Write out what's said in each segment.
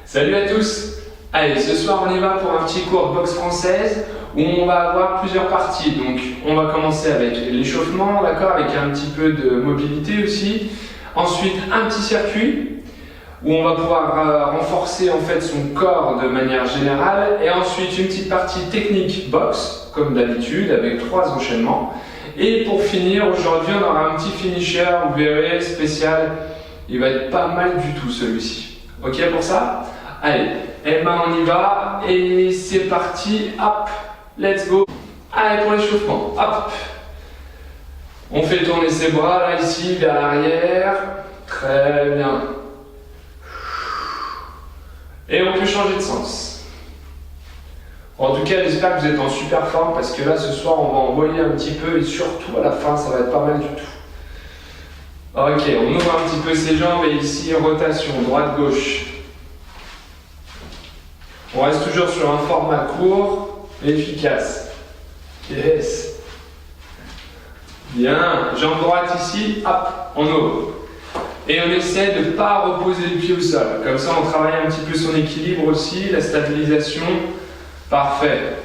Salut à tous! Allez, ce soir on y va pour un petit cours de boxe française où on va avoir plusieurs parties. Donc on va commencer avec l'échauffement, d'accord, avec un petit peu de mobilité aussi. Ensuite un petit circuit où on va pouvoir renforcer en fait son corps de manière générale. Et ensuite une petite partie technique boxe, comme d'habitude, avec 3 enchaînements. Et pour finir, aujourd'hui on aura un petit finisher, vous verrez, spécial. Il va être pas mal du tout celui-ci. Ok pour ça? Allez, eh ben on y va et c'est parti, hop, let's go. Allez pour l'échauffement, hop. On fait tourner ses bras là ici vers l'arrière, très bien. Et on peut changer de sens. En tout cas, j'espère que vous êtes en super forme parce que là ce soir on va envoyer un petit peu et surtout à la fin ça va être pas mal du tout. Ok, on ouvre un petit peu ses jambes et ici rotation droite-gauche. On reste toujours sur un format court, efficace. Yes. Bien. Jambe droite ici, hop, on ouvre. Et on essaie de ne pas reposer le pied au sol. Comme ça, on travaille un petit peu son équilibre aussi, la stabilisation. Parfait.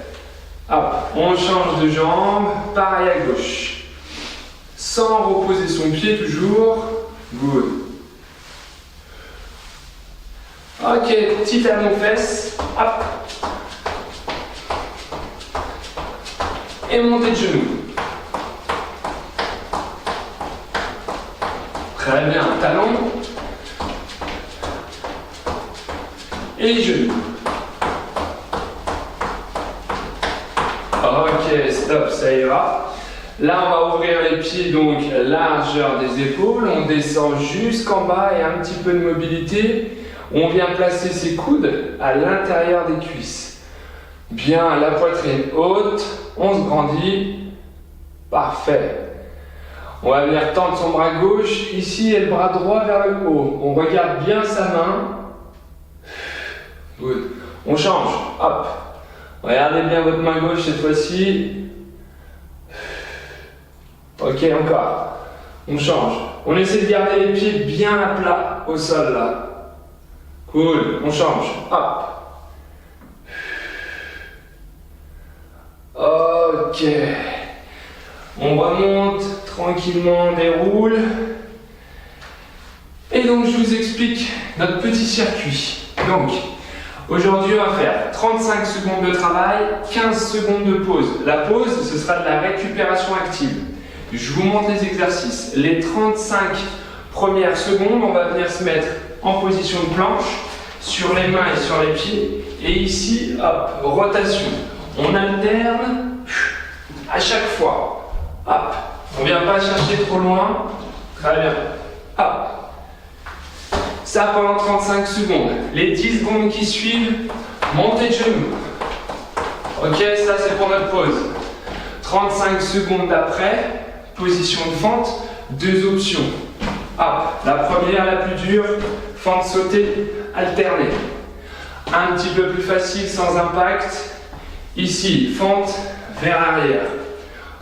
Hop, on change de jambe, pareil à gauche. Sans reposer son pied toujours. Good. Ok, petit talon fesses, hop, et montée de genoux. Très bien, talon, et genoux. Ok, stop, ça ira. Là, on va ouvrir les pieds, donc largeur des épaules, on descend jusqu'en bas et un petit peu de mobilité. On vient placer ses coudes à l'intérieur des cuisses. Bien, la poitrine haute, on se grandit. Parfait. On va venir tendre son bras gauche ici et le bras droit vers le haut. On regarde bien sa main. Good. On change. Hop. Regardez bien votre main gauche cette fois-ci. Ok, encore. On change. On essaie de garder les pieds bien à plat au sol là. Cool, on change. Hop. Ok. On remonte tranquillement, on déroule. Et donc je vous explique notre petit circuit. Donc, aujourd'hui on va faire 35 secondes de travail, 15 secondes de pause. La pause, ce sera de la récupération active. Je vous montre les exercices. Les 35 premières secondes, on va venir se mettre en position de planche, sur les mains et sur les pieds. Et ici, hop, rotation. On alterne à chaque fois. Hop, on ne vient pas chercher trop loin. Très bien. Hop. Ça pendant 35 secondes. Les 10 secondes qui suivent, montée de genoux. Ok, ça c'est pour notre pause. 35 secondes d'après, position de fente, 2 options. Hop, la première, la plus dure, fente sautée, alternée. Un petit peu plus facile, sans impact. Ici, fente vers l'arrière.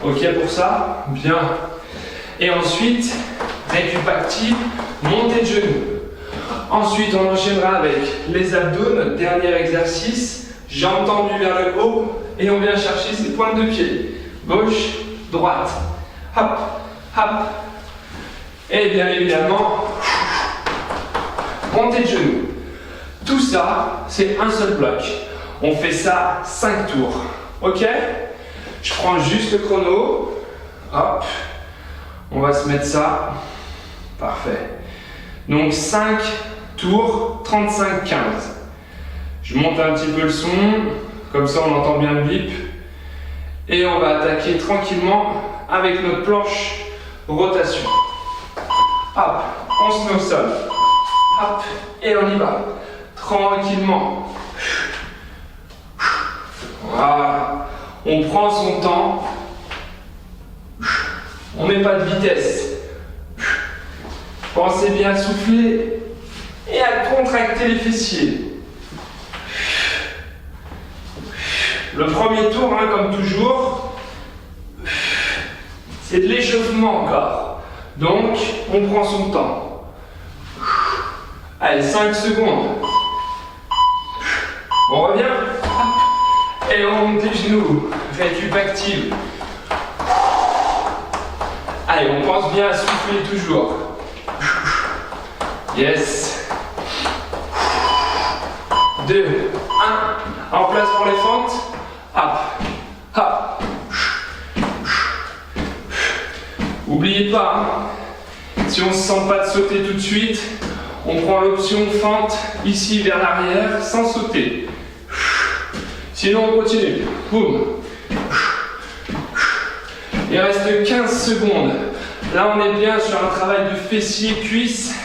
Ok pour ça? Bien. Et ensuite, récup active, montée de genoux. Ensuite, on enchaînera avec les abdos, notre dernier exercice. Jambes tendues vers le haut et on vient chercher ses pointes de pied. Gauche, droite. Hop, hop. Et bien évidemment, montée de genoux. Tout ça, c'est un seul bloc. On fait ça 5 tours. Ok? Je prends juste le chrono. Hop. On va se mettre ça. Parfait. Donc 5 tours, 35-15. Je monte un petit peu le son. Comme ça, on entend bien le bip. Et on va attaquer tranquillement avec notre planche rotation. Hop, on se met au sol. Hop, et on y va. Tranquillement. Voilà. On prend son temps. On ne met pas de vitesse. Pensez bien à souffler et à contracter les fessiers. Le premier tour, hein, comme toujours, c'est de l'échauffement encore. Donc, on prend son temps. Allez, 5 secondes. On revient. Et on monte les genoux. Récup active. Allez, on pense bien à souffler toujours. Yes. 2, 1. En place pour les fentes. Hop. Hop. N'oubliez pas, hein, si on ne se sent pas de sauter tout de suite, on prend l'option fente ici vers l'arrière sans sauter. Sinon on continue. Boum. Il reste 15 secondes. Là on est bien sur un travail de fessier, cuisse.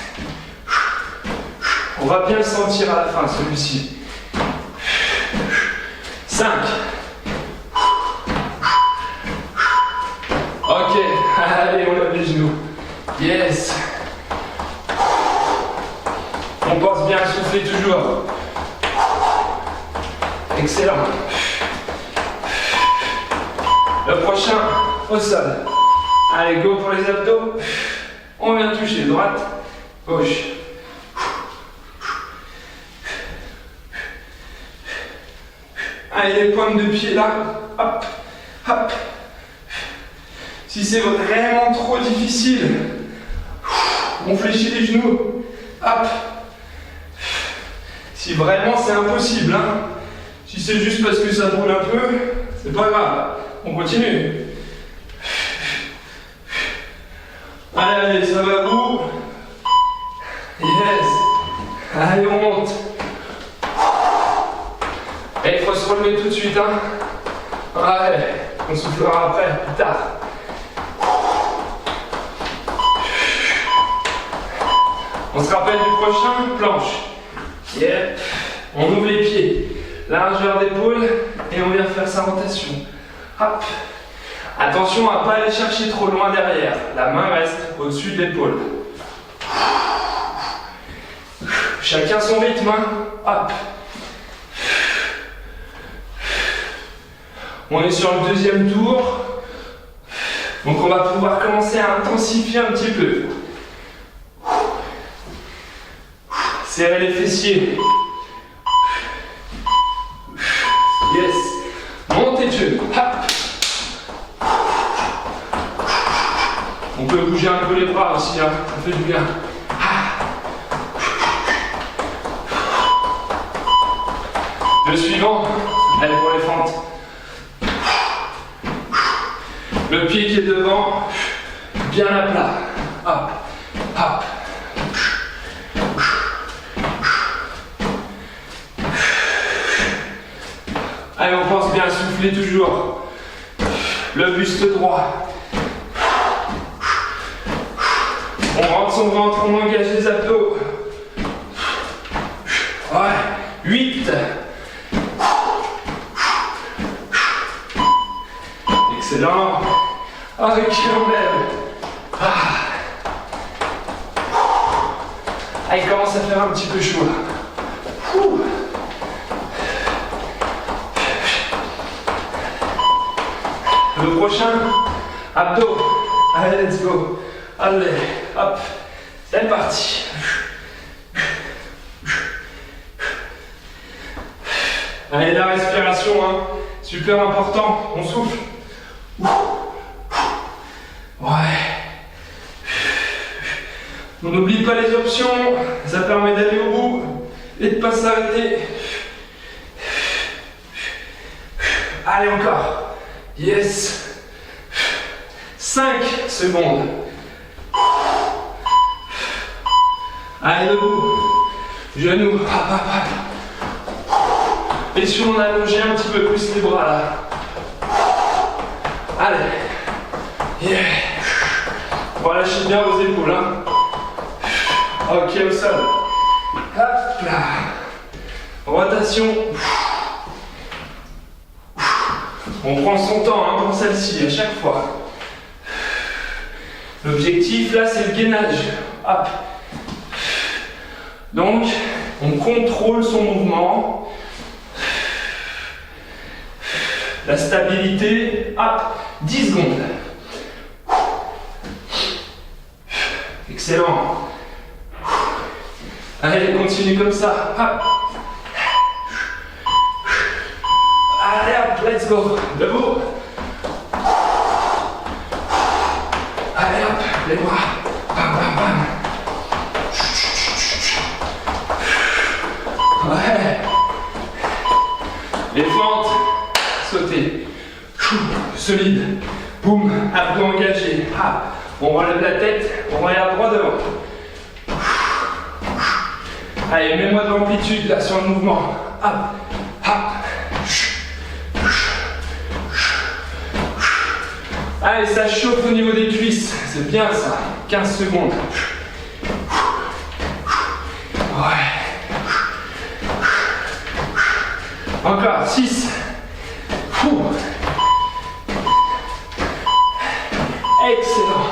On va bien le sentir à la fin celui-ci. 5. Ok, allez, on lève les genoux. Yes. On pense bien à souffler toujours. Excellent. Le prochain, au sol. Allez, go pour les abdos. On vient toucher droite, gauche. Allez, les pointes de pied là. Hop, hop. Si c'est vraiment trop difficile, on fléchit les genoux. Hop. Si vraiment c'est impossible, hein. Si c'est juste parce que ça brûle un peu, c'est pas grave. On continue. Allez, ça va à bout. Yes. Allez, on monte. Et il faut se relever tout de suite, hein. Ouais, on soufflera après, plus tard. On se rappelle du prochain, planche. Yep. On ouvre les pieds, largeur d'épaule et on vient faire sa rotation. Hop. Attention à ne pas aller chercher trop loin derrière. La main reste au-dessus de l'épaule. Chacun son rythme. Hein. Hop. On est sur le deuxième tour. Donc on va pouvoir commencer à intensifier un petit peu. Serrez les fessiers. Yes. Montez dessus. Hop. On peut bouger un peu les bras aussi, hein. Ça fait du bien. Le suivant. Allez pour les fentes. Le pied qui est devant. Bien à plat. Hop. Hop. Allez, on pense bien à souffler toujours. Le buste droit. On rentre son ventre, on engage les abdos. Ouais. 8. Excellent. Avec on lève. Ah, il commence à faire un petit peu chaud là. Ouh. Le prochain, abdos. Allez, let's go. Allez, hop. C'est parti. Allez, la respiration, hein. Super important. On souffle. Ouais. On n'oublie pas les options. Ça permet d'aller au bout et de ne pas s'arrêter. Allez, encore. Yes. 5 secondes. Allez, debout. Genoux. Hop, hop, hop. Et si on allongeait un petit peu plus les bras là. Allez. Yeah. Relâchez bien vos épaules. Hein. Ok, au sol. Hop là. Rotation. On prend son temps hein, pour celle-ci à chaque fois. L'objectif là c'est le gainage. Hop. Donc on contrôle son mouvement. La stabilité. Hop. 10 secondes. Excellent. Allez, continue comme ça. Hop. let's go. Debout. Allez hop, les bras. Bam, bam, bam. Ouais. Les fentes. Sauter. Solide. Boum. Abdos engagés. Ah. On relève la tête. On regarde droit devant. Allez, mets-moi de l'amplitude là sur le mouvement. Hop. Hop. Allez, ça chauffe au niveau des cuisses. C'est bien ça. 15 secondes. Ouais. Encore. 6. Excellent.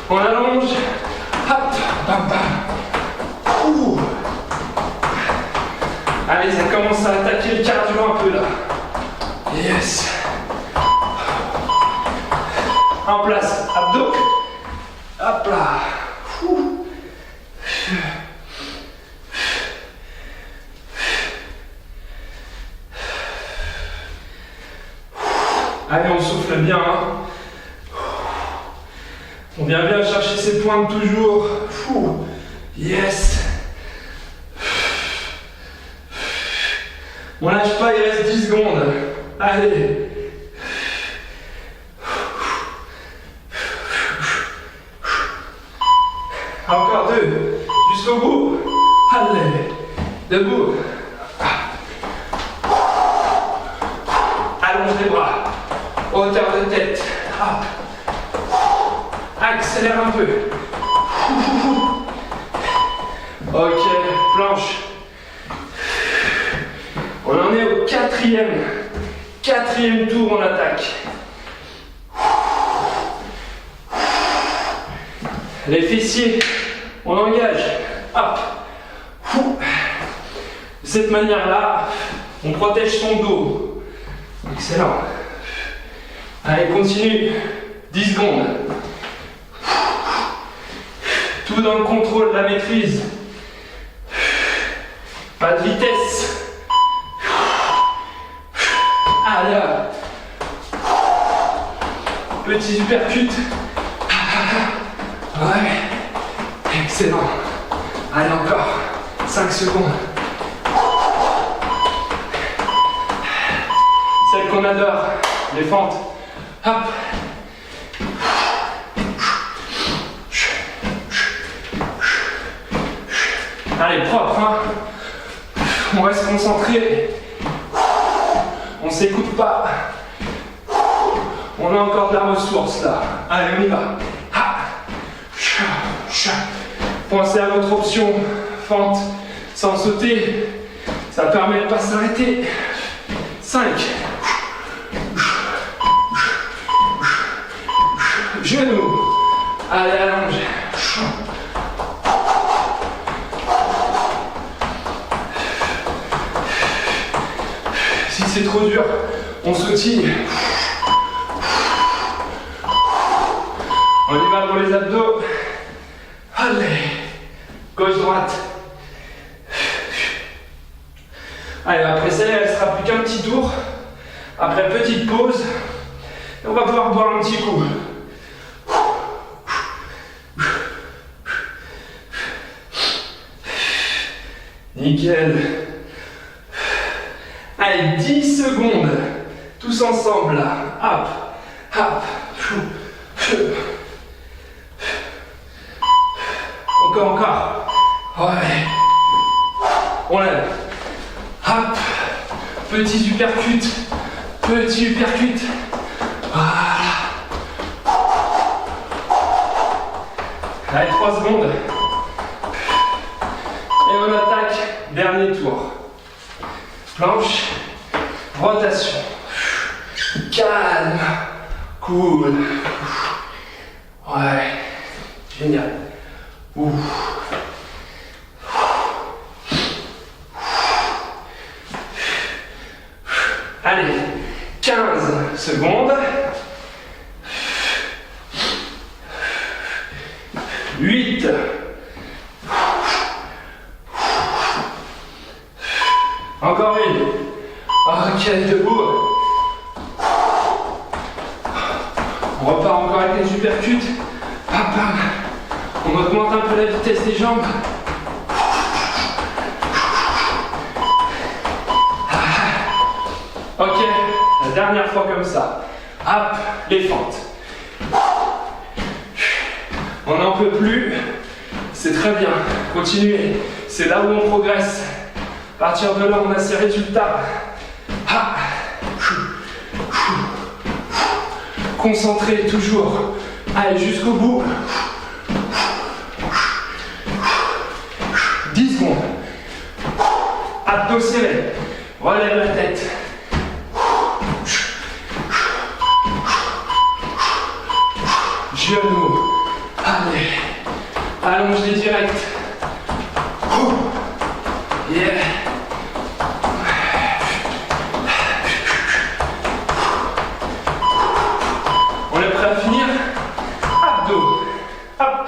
On allonge. Hop. Bam, bam. Allez, ça commence à attaquer le cardio un peu là. Yes. En place, abdos. Hop là. Allez, on souffle bien. Hein. On vient bien chercher ses pointes toujours. Yes. On lâche pas, il reste 10 secondes. Allez. Encore 2. Jusqu'au bout. Allez. Debout. Allonge les bras. Hauteur de tête. Accélère un peu. Ok, planche. On en est au quatrième tour, on attaque. Les fessiers, on engage. Hop. De cette manière-là, on protège son dos. Excellent. Allez, continue. 10 secondes. Tout dans le contrôle, la maîtrise. Pas de vitesse. Allez hop. Petit uppercut. Ouais. Excellent. Allez encore. 5 secondes. Celle qu'on adore. Les fentes. Hop. Allez, propre, hein. On reste concentré. On s'écoute pas. On a encore de la ressource là. Allez, on y va. Pensez à votre option. Fente sans sauter. Ça permet de ne pas s'arrêter. 5. Genoux. Allez, allonge. Si c'est trop dur, on sautille. On y va pour les abdos. Allez. Gauche-droite. Allez, après ça, il ne restera plus qu'un petit tour. Après, petite pause. Et on va pouvoir boire un petit coup. Nickel. Allez, 10 secondes. Tous ensemble là. Hop, hop. Encore. Ouais. On lève. Hop. Petit uppercut. Voilà. Allez, 3 secondes. Et on attaque. Dernier tour. Planche. Rotation. Calme. Cool. Ouais. Génial. Ouh. Allez, 15 secondes. 8. Encore une. Ok, debout. Augmente un peu la vitesse des jambes. Ok, la dernière fois comme ça. Hop, les fentes. On n'en peut plus. C'est très bien. Continuez. C'est là où on progresse. À partir de là, on a ces résultats. Concentré toujours. Allez, jusqu'au bout. 10 secondes. Abdos serrés. Relève la tête. Genoux. Allez. Allonge-les direct. Yeah. On est prêt à finir? Abdos. Hop.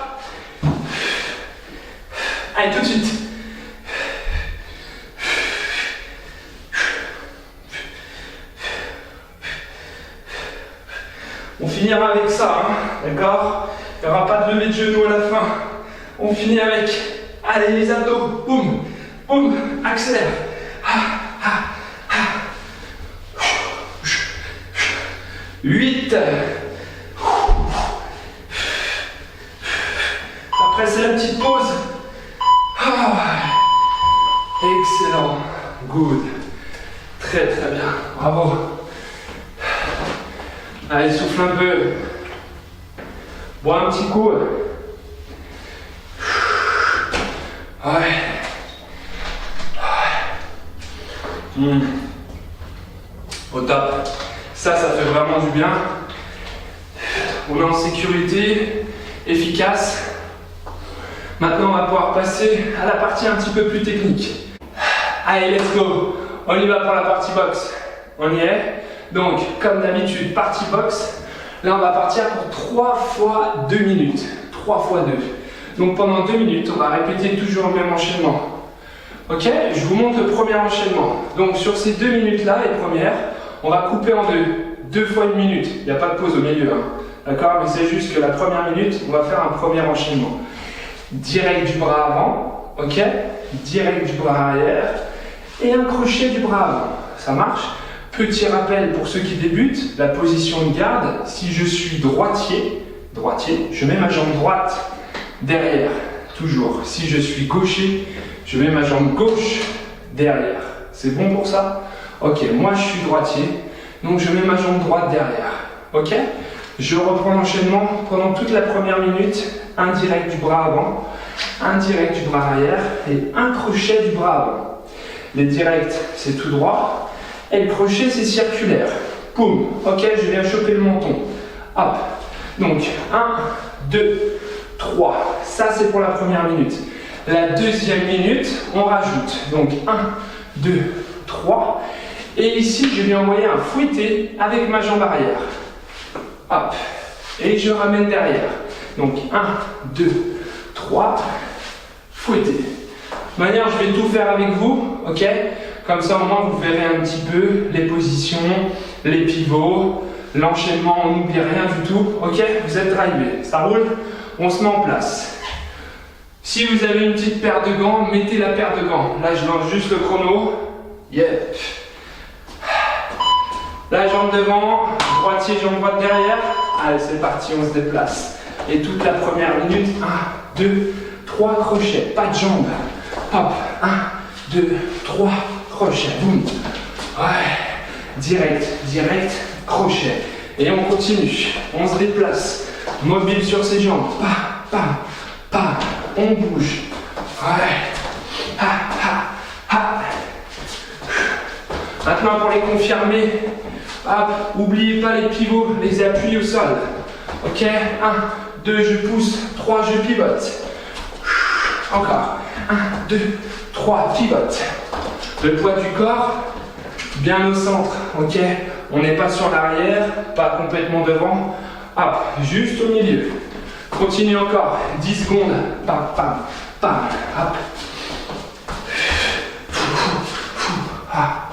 Allez, tout de suite. On finira avec ça, hein, d'accord? Il n'y aura pas de levée de genoux à la fin. On finit avec, allez les abdos, boum, boum, accélère. 8. Après c'est la petite pause. Excellent, good. Très très bien, bravo. Allez, souffle un peu. Bois un petit coup. Ouais. Au top. Ça fait vraiment du bien. On est en sécurité, efficace. Maintenant, on va pouvoir passer à la partie un petit peu plus technique. Allez, let's go. On y va pour la partie boxe. On y est. Donc, comme d'habitude, partie boxe. Là, on va partir pour 3 fois 2 minutes. 3 fois 2. Donc, pendant 2 minutes, on va répéter toujours le même enchaînement. Ok? Je vous montre le premier enchaînement. Donc, sur ces 2 minutes-là, les premières, on va couper en deux. 2 fois 1 minute. Il n'y a pas de pause au milieu. Hein. D'accord? Mais c'est juste que la première minute, on va faire un premier enchaînement. Direct du bras avant. Ok? Direct du bras arrière. Et un crochet du bras avant. Ça marche? Petit rappel pour ceux qui débutent, la position de garde, si je suis droitier, je mets ma jambe droite derrière, toujours. Si je suis gaucher, je mets ma jambe gauche derrière. C'est bon pour ça? Ok, moi je suis droitier, donc je mets ma jambe droite derrière. Ok? Je reprends l'enchaînement pendant toute la première minute, un direct du bras avant, un direct du bras arrière et un crochet du bras avant. Les directs, c'est tout droit. Et le crochet, c'est circulaire. Boum. Ok, je viens choper le menton. Hop. Donc, 1, 2, 3. Ça, c'est pour la première minute. La deuxième minute, on rajoute. Donc, 1, 2, 3. Et ici, je vais envoyer un fouetté avec ma jambe arrière. Hop. Et je ramène derrière. Donc, 1, 2, 3. Fouetté. De toute manière, je vais tout faire avec vous. Ok? Comme ça, au moins, vous verrez un petit peu les positions, les pivots, l'enchaînement, on n'oublie rien du tout. Ok? Vous êtes drivé. Ça roule? On se met en place. Si vous avez une petite paire de gants, mettez la paire de gants. Là, je lance juste le chrono. Yep. La jambe devant, droitier, jambe droite derrière. Allez, c'est parti, on se déplace. Et toute la première minute, 1, 2, 3 crochets. Pas de jambes. Hop, 1, 2, 3 crochet, boum. Ouais. Direct, direct, crochet. Et on continue. On se déplace. Mobile sur ses jambes. On bouge. Ouais. Maintenant, pour les confirmer, hop, n'oubliez pas les pivots, les appuis au sol. Ok? 1, 2, je pousse. 3, je pivote. Encore. 1, 2, 3, pivote. Le poids du corps, bien au centre, ok? On n'est pas sur l'arrière, pas complètement devant. Hop, juste au milieu. Continue encore, 10 secondes. Hop.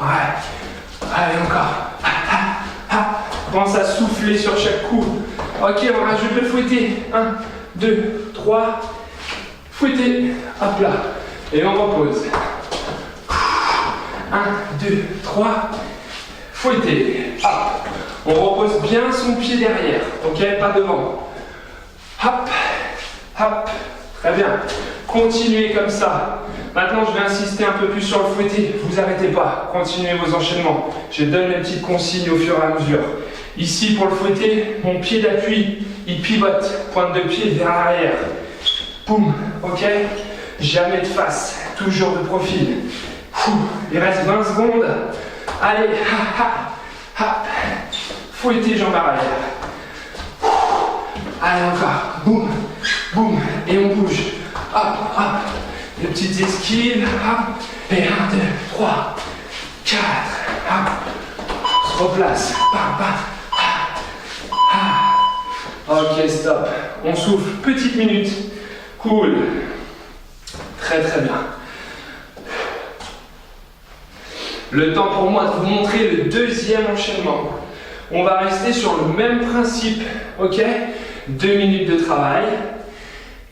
Ouais. Allez, encore. Pense à souffler sur chaque coup. Ok, on rajoute le fouetté. 1, 2, 3. fouetter, hop là, et on repose. 1, 2, 3, fouetter, hop. On repose bien son pied derrière, ok, pas devant. Hop, hop, très bien. Continuez comme ça. Maintenant, je vais insister un peu plus sur le fouetté. Vous arrêtez pas, continuez vos enchaînements. Je donne les petites consignes au fur et à mesure. Ici, pour le fouetté, mon pied d'appui, il pivote, pointe de pied vers l'arrière. Boum, ok. Jamais de face, toujours de profil. Il reste 20 secondes. Allez, fouettez jambe arrière. Allez encore, boum, boum, et on bouge. Hop, hop, les petites esquives, hop, et 1, 2, 3, 4, hop, on se replace, ok, stop, on souffle, petite minute, cool, très très bien. Le temps pour moi de vous montrer le deuxième enchaînement. On va rester sur le même principe, ok? 2 minutes de travail.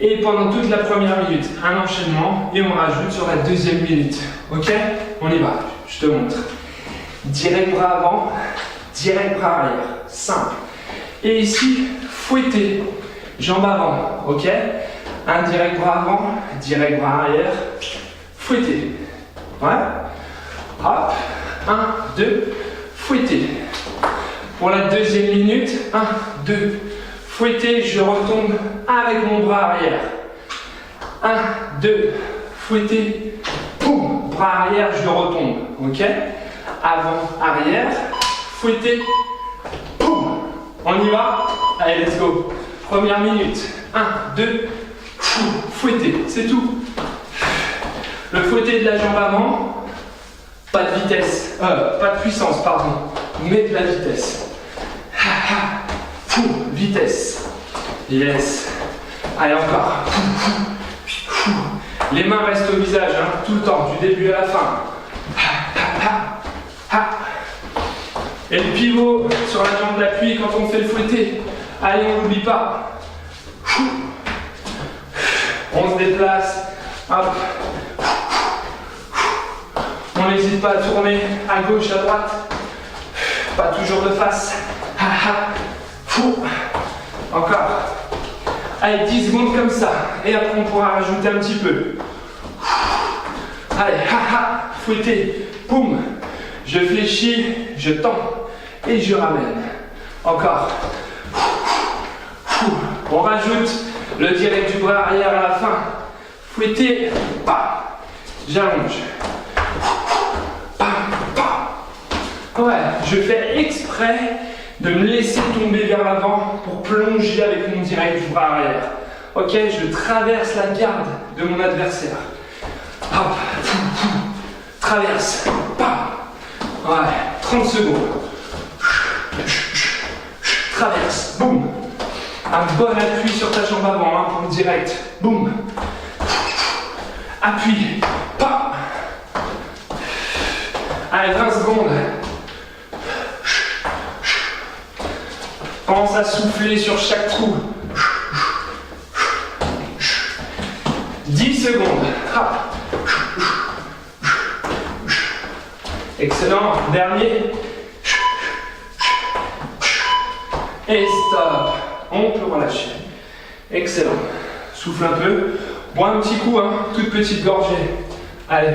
Et pendant toute la première minute, un enchaînement. Et on rajoute sur la deuxième minute, ok? On y va, je te montre. Direct bras avant, direct bras arrière. Simple. Et ici, fouetter. Jambes avant, ok? Un direct bras avant, direct bras arrière. Fouetter. Ouais? Hop, 1, 2, fouetter. Pour la deuxième minute, 1, 2, fouetter, je retombe avec mon bras arrière. 1, 2, fouetter, boum, bras arrière, je retombe, ok? Avant, arrière, fouetter, boum. On y va? Allez, let's go. Première minute, 1, 2, fouetter, c'est tout. Le fouetter de la jambe avant. Pas de vitesse, pas de puissance, pardon, mais de la vitesse. Vitesse. Yes. Allez, encore. Les mains restent au visage, hein, tout le temps, du début à la fin. Et le pivot sur la jambe d'appui quand on fait le fouetté. Allez, on n'oublie pas. On se déplace. Hop. On n'hésite pas à tourner à gauche, à droite. Pas toujours de face. Encore. Allez, 10 secondes comme ça. Et après, on pourra rajouter un petit peu. Allez, fouetter. Boum. Je fléchis, je tends et je ramène. Encore. On rajoute le direct du bras arrière à la fin. Fouetter. J'allonge. Ouais, je fais exprès de me laisser tomber vers l'avant pour plonger avec mon direct du bras arrière. Ok, je traverse la garde de mon adversaire. Hop, traverse. Ouais, 30 secondes. Traverse, boum. Un bon appui sur ta jambe avant, hein, pour le direct. Boum. Appuie. Allez, 20 secondes. Pense à souffler sur chaque trou. 10 secondes. Excellent. Dernier. Et stop. On peut relâcher. Excellent. Souffle un peu. Bois un petit coup, hein. Toute petite gorgée. Allez.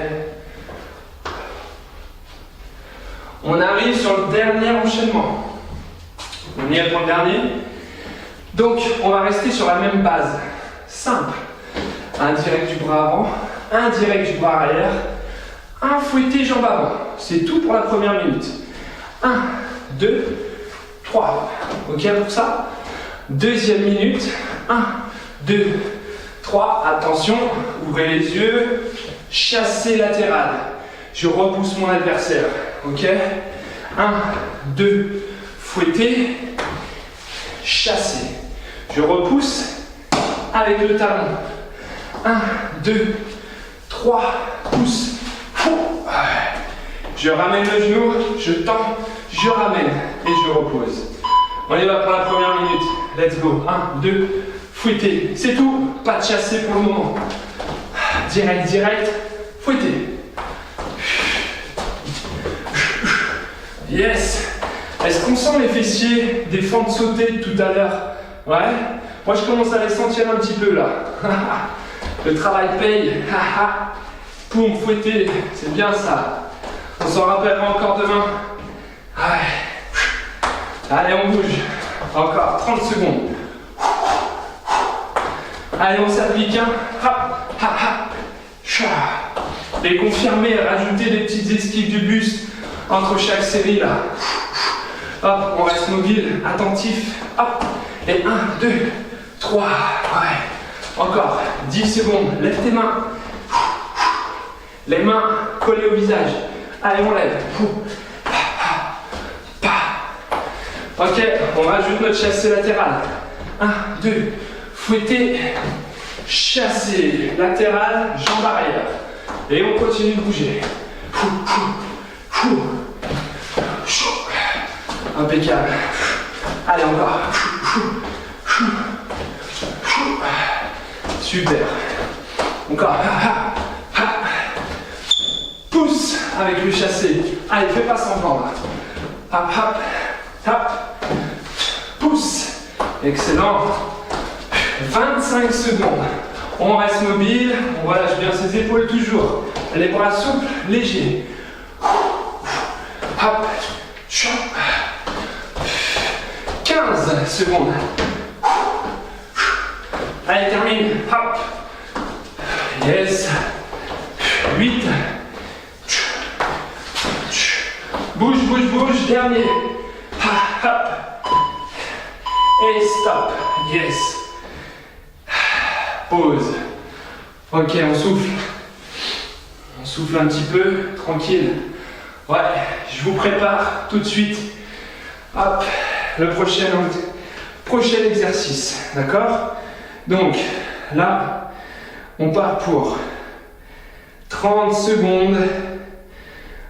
On arrive sur le dernier enchaînement. On y est pour le dernier. Donc, on va rester sur la même base. Simple. Un direct du bras avant, un direct du bras arrière, un fouetté jambe avant. C'est tout pour la première minute. 1, 2, 3. Ok pour ça? Deuxième minute. 1, 2, 3. Attention, ouvrez les yeux. Chassé latéral. Je repousse mon adversaire. Ok? 1, 2, fouetter, chasser. Je repousse avec le talon. 1, 2, 3, pousse. Je ramène le genou, je tends, je ramène et je repose. On y va pour la première minute. Let's go. 1, 2, fouettez. C'est tout. Pas de chassé pour le moment. Direct, direct. Fouettez. Yes. Est-ce qu'on sent les fessiers des fentes sautées de tout à l'heure? Ouais. Moi, je commence à les sentir un petit peu là. Le travail paye. Poum, fouettez. C'est bien ça. On s'en rappellera encore demain. Ouais. Allez, on bouge. Encore 30 secondes. Allez, on s'applique un. Et confirmer, rajouter des petites esquives du buste entre chaque série là. Hop, on reste mobile, attentif. Hop. Et 1, 2, 3. Ouais. Encore 10 secondes. Lève tes mains. Les mains collées au visage. Allez, on lève. Ok, on rajoute notre chassé latéral. 1, 2, fouetter, chasser, latéral, jambe arrière. Et on continue de bouger. Impeccable. Allez, encore. Super. Encore. Pousse avec le chassé. Allez, fais pas semblant là. Hop, hop, hop. Pousse. Excellent. 25 secondes. On reste mobile. On relâche bien ses épaules toujours. Les bras souples, légers. Hop. 15 secondes. Allez, termine. Hop. Yes. 8. Bouge, bouge, bouge. Dernier. Hop. Et stop. Yes. Pause. Ok, on souffle. On souffle un petit peu. Tranquille. Ouais, je vous prépare tout de suite. Hop. Le prochain exercice. D'accord? Donc, là, on part pour 30 secondes.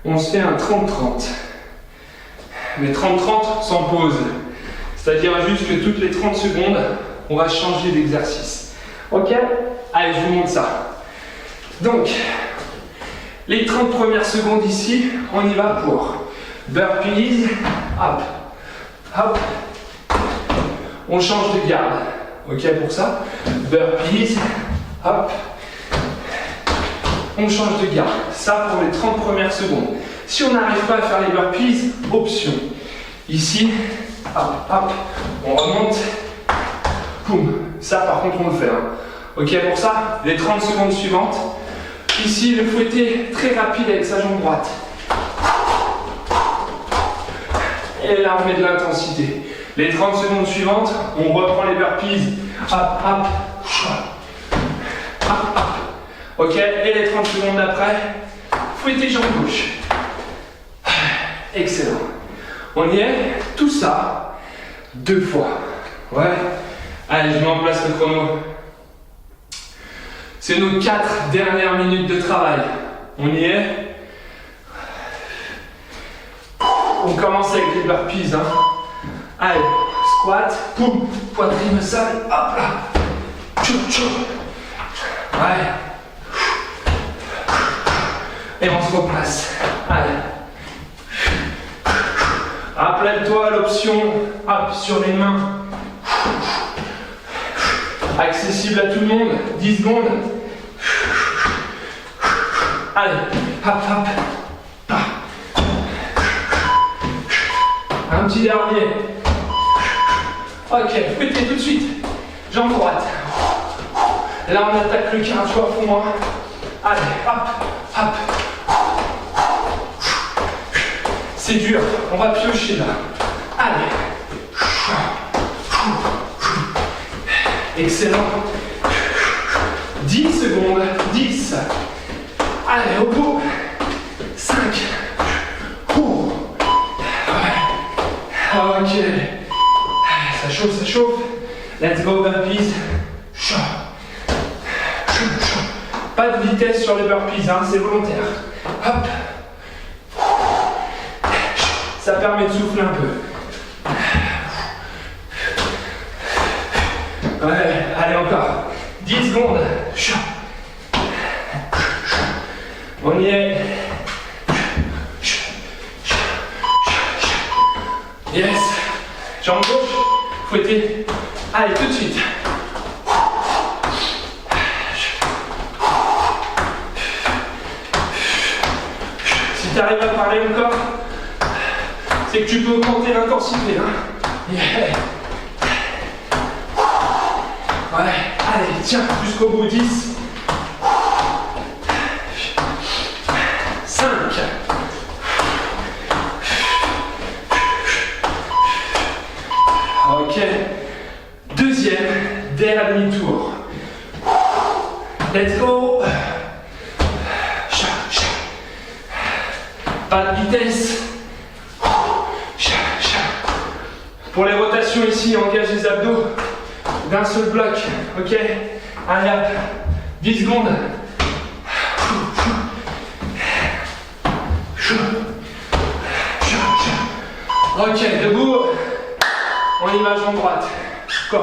On se fait un 30-30. Mais 30-30 sans pause. C'est-à-dire juste que toutes les 30 secondes, on va changer d'exercice. Ok? Allez, je vous montre ça. Donc, les 30 premières secondes ici, on y va pour burpees. Hop. Hop. On change de garde. Ok pour ça? Burpees. Hop. On change de garde. Ça pour les 30 premières secondes. Si on n'arrive pas à faire les burpees, option. Ici, hop, hop, on remonte. Poum. Ça par contre on le fait. Hein. Ok pour ça? Les 30 secondes suivantes. Ici, le fouetté très rapide avec sa jambe droite. Et là, on met de l'intensité. Les 30 secondes suivantes, on reprend les burpees. Hop, hop, hop, hop. Ok, et les 30 secondes d'après, fouettez jambe gauche. Excellent. On y est. Tout ça, 2 fois. Ouais. Allez, je mets en place le chrono. C'est nos 4 dernières minutes de travail. On y est. On commence avec les burpees. Hein. Allez, squat, poum, poitrine au sol, hop là. Tchou, tchou. Ouais. Et on se replace. Allez. Rappelle-toi l'option hop sur les mains. Accessible à tout le monde. 10 secondes. Allez, hop, hop. Un petit dernier. Ok, fouettez tout de suite. Jambe droite. Là, on attaque le cardio à fond. Hein. Allez, hop, hop. C'est dur. On va piocher là. Allez. Excellent. 10 secondes. 10. Allez, au bout. 5. Ok. Ça chauffe, ça chauffe. Let's go, burpees. Pas de vitesse sur les burpees, hein, c'est volontaire. Hop. Ça permet de souffler un peu. Ouais, allez encore. 10 secondes. On y est. Yes. Jambe gauche, fouettez. Allez, tout de suite. Si tu arrives à parler encore, c'est que tu peux augmenter l'intensité. Hein. Yeah. Ouais, allez, tiens, jusqu'au bout. 10. 5. Ok. Deuxième, dernier tour. Let's go. Pas de vitesse. Pour les rotations ici, engage les abdos d'un seul bloc. Ok. Allez hop. 10 secondes. Ok, debout. On y va, jambe droite. Go.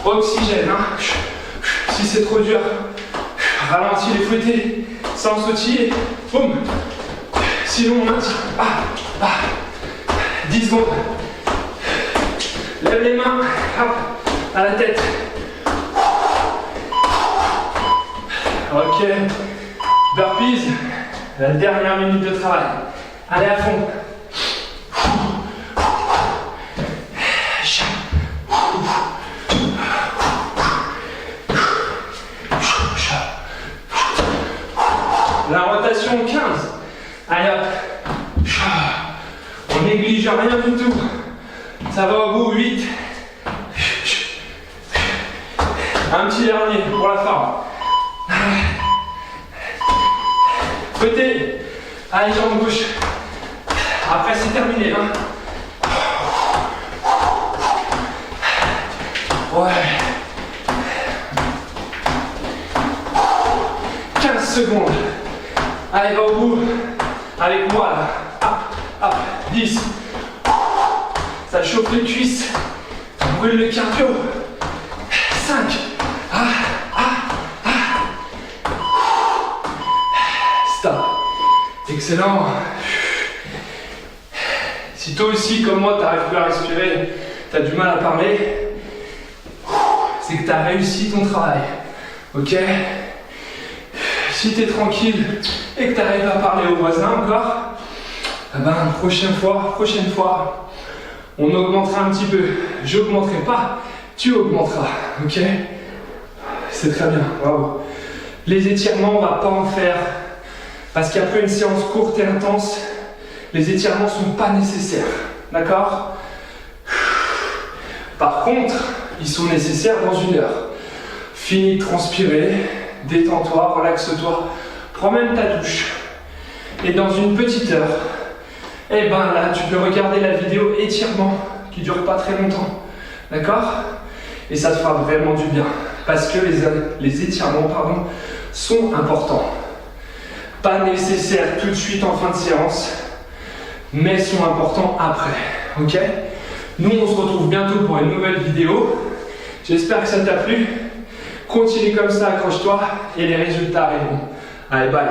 Oxygène. Hein. Si c'est trop dur, ralentis les fouettés sans sautiller. Boum. Sinon, on maintient. 10 secondes. Lève les mains. Hop. À la tête. Ok. Burpees. La dernière minute de travail. Allez à fond. La rotation 15. Allez hop. On néglige rien du tout. Ça va au bout. 8. Un petit dernier pour la forme. Côté. Allez, jambe gauche. Après, c'est terminé. Hein. Ouais. 15 secondes. Allez, va au bout. Avec moi, là. Hop, hop. 10. Ça chauffe les cuisses. Ça brûle le cardio. 5. Stop. Excellent. Si toi aussi, comme moi, tu n'arrives plus à respirer, tu as du mal à parler, c'est que tu as réussi ton travail. Ok? Si tu es tranquille et que tu arrives à parler aux voisins encore, eh ben, prochaine fois, on augmentera un petit peu. Je n'augmenterai pas, tu augmenteras. Ok? C'est très bien. Bravo. Les étirements, on ne va pas en faire. Parce qu'après une séance courte et intense, les étirements ne sont pas nécessaires. D'accord? Par contre, ils sont nécessaires dans 1 heure. Finis de transpirer, détends-toi, relaxe-toi, prends même ta douche. Et dans une petite heure, eh ben là, tu peux regarder la vidéo étirement qui ne dure pas très longtemps. D'accord? Et ça te fera vraiment du bien. Parce que les étirements, sont importants. Pas nécessaires tout de suite en fin de séance, mais sont importants après. Ok? Nous, on se retrouve bientôt pour une nouvelle vidéo. J'espère que ça t'a plu. Continue comme ça, accroche-toi et les résultats arriveront. Allez, bye!